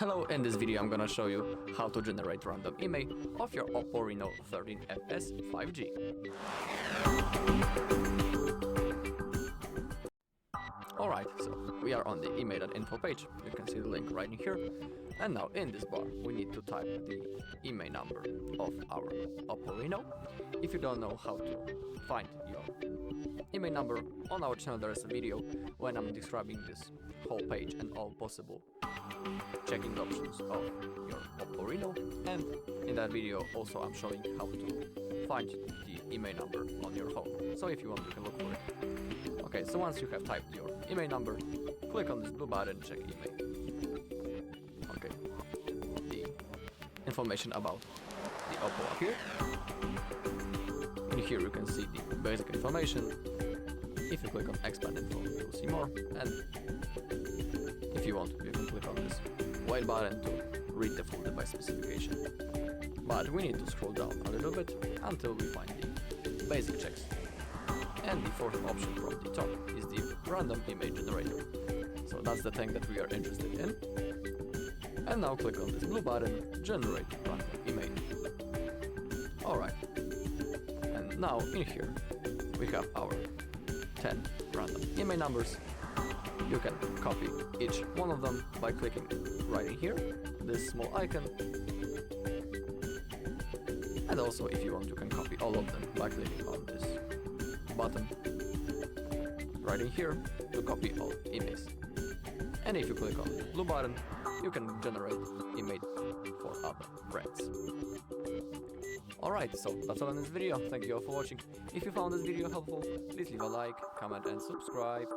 Hello, in this video I'm gonna show you how to generate random IMEI of your OPPO Reno13 FS 5G. Alright, so we are on the IMEI.info page. You can see the link right in here. And now in this bar we need to type the IMEI number of our OPPO Reno. If you don't know how to find your IMEI number, on our channel there is a video when I'm describing this whole page and all possible checking options of your OPPO Reno, and in that video also I'm showing how to find the IMEI number on your phone. So if you want, you can look for it. Okay, so once you have typed your IMEI number, click on this blue button, check IMEI. Okay, the information about the OPPO appeared. In here you can see the basic information. If you click on expand info, you will see more, and if you want, you can click on this white button to read the full device specification. But we need to scroll down a little bit until we find the basic checks. And the fourth option from the top is the random IMEI generator. So that's the thing that we are interested in. And now click on this blue button, generate random IMEI. Alright. And now in here we have our 10 random IMEI numbers. You can copy each one of them by clicking right in here, this small icon. And also, if you want, you can copy all of them by clicking on this button right in here to copy all IMEIs. And if you click on the blue button, you can generate IMEI for other brands. Alright, so that's all in this video. Thank you all for watching. If you found this video helpful, please leave a like, comment and subscribe.